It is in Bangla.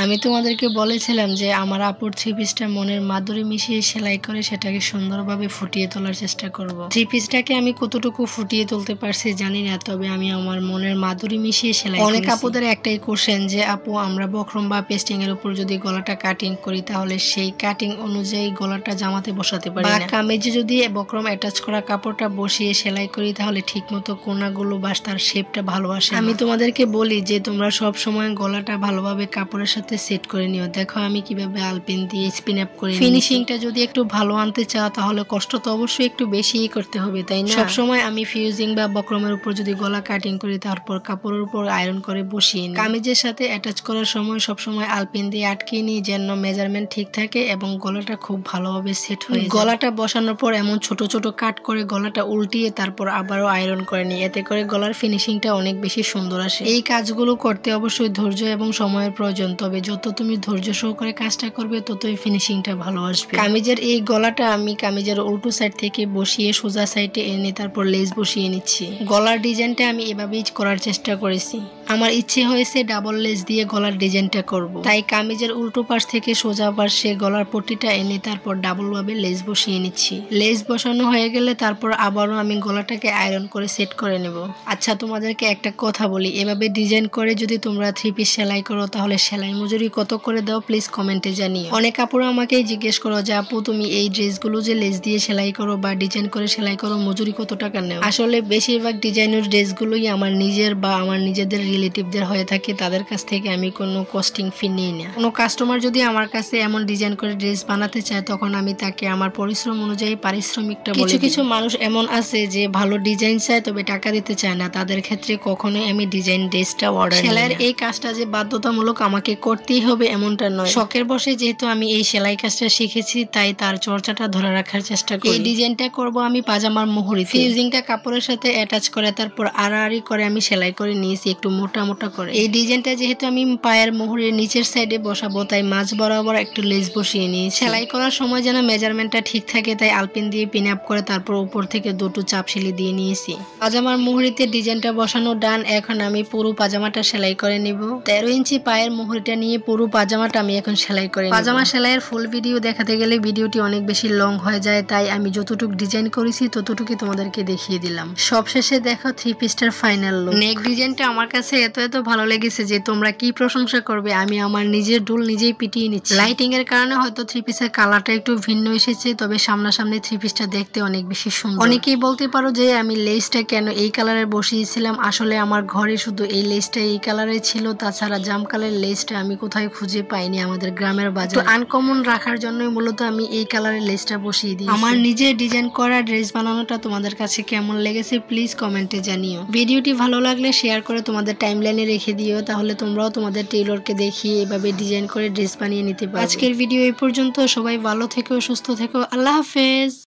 আমি তোমাদেরকে বলেছিলাম যে আমার আপুর থ্রি পিসটা মনের মাধুরী মিশিয়ে সেলাই করে সেটাকে সুন্দরভাবে ফুটিয়ে তোলার চেষ্টা করব। থ্রি পিসটাকে আমি কতটুকু ফুটিয়ে তুলতে পারছি জানি না, তবে আমি আমার মনের মাধুরী মিশিয়ে সেলাই করেছি। অনেক আপুদের একটাই কোশ্চেন যে আপু আমরা বক্রম বা পেস্টিং এর উপর যদি গলাটা কাটিং করি তাহলে সেই কাটিং অনুযায়ী গলাটা জামাতে বসাতে পারি না, কামিজে যদি বক্রম অ্যাটাচ করা কাপড়টা বসিয়ে সেলাই করি তাহলে ঠিকমতো কোনাগুলো বা তার শেপটা ভালো আসে। আমি তোমাদেরকে বলি যে তোমরা সব সময় গলাটা ভালোভাবে কাপড়ের সাথে সেট করে নিও। দেখো আমি কিভাবে আলপিন দিয়ে স্পিন আপ করে ফিনিশিংটা যদি একটু ভালো আনতে চাও তাহলে কষ্ট তো অবশ্যই একটু বেশিই করতে হবে, তাই না? সব সময় আমি ফিউজিং বা বক্রমের উপর যদি গলা কাটিং করি তারপর কাপড়ের উপর আয়রন করে বসিয়ে নিই। কামিজের সাথে অ্যাটাচ করার সময় সব সময় আলপিন দিয়ে আটকে নিই যেন মেজারমেন্ট ঠিক থাকে এবং গলাটা খুব ভালোভাবে সেট হয়ে যায়। গলাটা বসানোর পর এমন ছোট ছোট কাট করে গলাটা উল্টিয়ে তারপর আবারও আয়রন করে নিই, এতে করে গলার ফিনিশিংটা অনেক বেশি সুন্দর আসে। এই কাজগুলো করতে অবশ্যই ধৈর্য এবং সময়ের প্রয়োজন, তবে যত তুমি ধৈর্য সহকারে কাজটা করবে ততই ফিনিশিংটা ভালো আসবে। কামিজের এই গলাটা আমি কামিজের উল্টো সাইড থেকে বসিয়ে সোজা সাইডে এনে তারপর লেস বসিয়ে নিচ্ছি। গলার ডিজাইনটা আমি এভাবেই করার চেষ্টা করেছি। আমার ইচ্ছে হয়েছে ডাবল লেস দিয়ে গলার ডিজাইনটা করব, তাই কামিজের উল্টো পাশ থেকে সোজা পাশে গলার পট্টিটা এনে তারপর ডাবল ভাবে লেস বসিয়ে নিচ্ছি। লেস বসানো হয়ে গেলে তারপর আবারও আমি গলাটাকে আয়রন করে সেট করে নেব। আচ্ছা তোমাদেরকে একটা কথা বলি, এভাবে ডিজাইন করে যদি তোমরা থ্রি পিস সেলাই করো তাহলে সেলাই মজুরি কত করে দাও প্লিজ কমেন্টে জানিও। অনেক আপুরা আমাকে জিজ্ঞেস করো যে আপু তুমি এই ড্রেসগুলো যে লেস দিয়ে সেলাই করো বা ডিজাইন করে সেলাই করো মজুরি কত টাকা নেও? আসলে বেশিরভাগ ডিজাইনের ড্রেসগুলোই আমার নিজের বা আমার নিজেদের রিলেটিভদের হয়ে থাকে, তাদের কাছ থেকে আমি কোনো কস্টিং ফি নিই না। কোনো কাস্টমার যদি আমার কাছে এমন ডিজাইন করে ড্রেস বানাতে চায় তখন আমি তাকে আমার পরিশ্রম অনুযায়ী পারিশ্রমিকটা বলে দিই। কিছু কিছু মানুষ এমন আছে যে ভালো ডিজাইন চায় তবে টাকা দিতে চায় না, তাদের ক্ষেত্রে কখনোই আমি ডিজাইন ড্রেসটা অর্ডার করি না। সেলাইয়ের এই কাজটা যে বাধ্যতামূলক আমাকে করতেই হবে এমনটা নয়, শখের বসে যেহেতু আমি এই সেলাই কাজটা শিখেছি তাই তার চর্চাটা ধরে রাখার চেষ্টা করি। এই ডিজাইনটা করব আমি পাজামার মুহুরি, ফিউজিংটা কাপড়ের সাথে অ্যাটাচ করে তারপর আড়াআড়ি করে আমি সেলাই করে নিয়েছি একটু মোটা মোটা করে। এই ডিজাইনটা যেহেতু আমি পায়ের মুহুরির নিচের সাইডে বসাবো তাই মাঝ বরাবর একটু লেস বসিয়ে নিয়েছি। সেলাই করার সময় যেন মেজারমেন্টটা ঠিক থাকে তাই আলপিন দিয়ে পিন আপ করে তারপর উপর থেকে দুটো চাপ সেলি দিয়ে নিয়েছি। পাজামার মুহুরিতে ডিজাইনটা বসানো ডান, এখন আমি পুরো পাজামাটা সেলাই করে নিব। 13 ইঞ্চি পায়ের মুহুরিটা নিয়ে পুরো পাজামাটা আমি এখন সেলাই করে নিব। পাজামা সেলাইয়ের ফুল ভিডিও দেখাতে গেলে ভিডিওটি অনেক বেশি লং হয়ে যায়, তাই আমি যতটুকু ডিজাইন করেছি ততটুকুই তোমাদেরকে দেখিয়ে দিলাম। সবশেষে দেখো থ্রি পিসটার ফাইনাল লুক। নেক ডিজাইনটা আমার কাছে এত ভালো লেগেছে যে তোমরা কি প্রশংসা করবে, আমি আমার নিজের ডুল নিজেই পিটিয়ে নিচ্ছি। লাইটিং এর কারণে হয়তো থ্রি পিসের কালারটা একটু ভিন্ন এসেছে, তবে সামনাসামনি থ্রি পিসটা দেখতে অনেক বেশি সুন্দর। অনেকেই বলতে পারো যে আমি লেসটা কেন এই কালারে বসিয়েছিলাম, আসলে আমার ঘরে শুধু এই লেসটা এই কালারে ছিল, তাছাড়া জাম কালারের লেসটা আমি কোথায় খুঁজে পাইনি আমাদের গ্রামের বাজারে। আনকমন রাখার জন্যই মূলত আমি এই কালারের লেসটা বসিয়ে দিই। আমার নিজের ডিজাইন করা ড্রেস বানানোটা তোমাদের কাছে কেমন লেগেছে প্লিজ কমেন্টে জানিও। ভিডিওটি ভালো লাগলে শেয়ার করে তোমাদের টাইমলাইনে রেখে দিও, তাহলে তোমরাও তোমাদের টেইলরকে দেখিয়ে এভাবে ডিজাইন করে ড্রেস বানিয়ে নিতে পারবে। আজকের ভিডিও এই পর্যন্ত, সবাই ভালো থেকো সুস্থ থেকো, আল্লাহ হাফেজ।